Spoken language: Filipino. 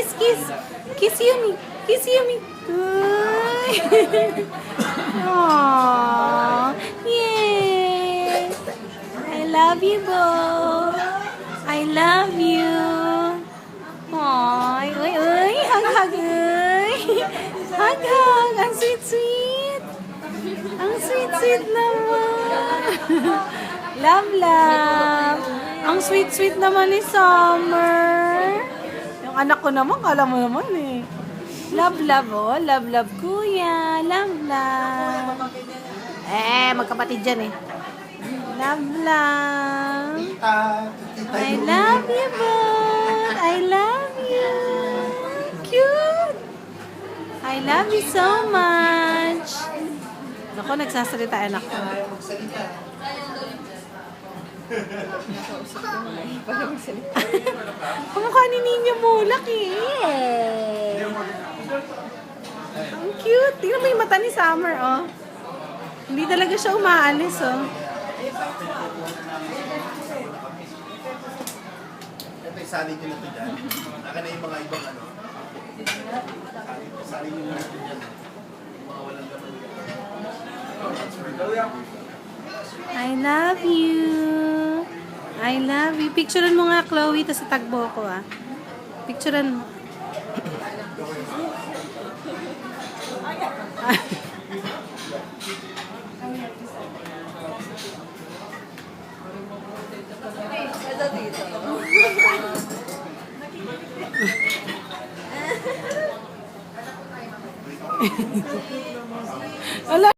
Kiss, kiss. Kiss Yumi. Kiss Yumi. Ay. Aww. Yes. I love you, Bo. I love you. Ay, uy, uy. Hug, hug, uy. Hug, hug. Ang sweet, sweet. Ang sweet, sweet naman. Love, love. Ang sweet, sweet naman ni Summer. Yung anak ko naman, kala mo naman eh. Love, love, oh. Love, love, kuya. Love, love. Magkapatid dyan eh. Love, love. I love you, bud. I love you. Cute. I love you so much. Ako, nagsasalita anak ko. Kamukha ni Ninyo Mulak eh. Ang cute. Tingnan mo yung mata ni Summer, oh. Hindi talaga siya umaalis, oh. Ito, isali nyo na ito dyan. Akin na yung mga ibang ano. Isali nyo na ito dyan. Yung mga walang laman. I love you. I love you. Picturean mo nga, Chloe, tas itagbo ko, ah. Picturean mo. Wala.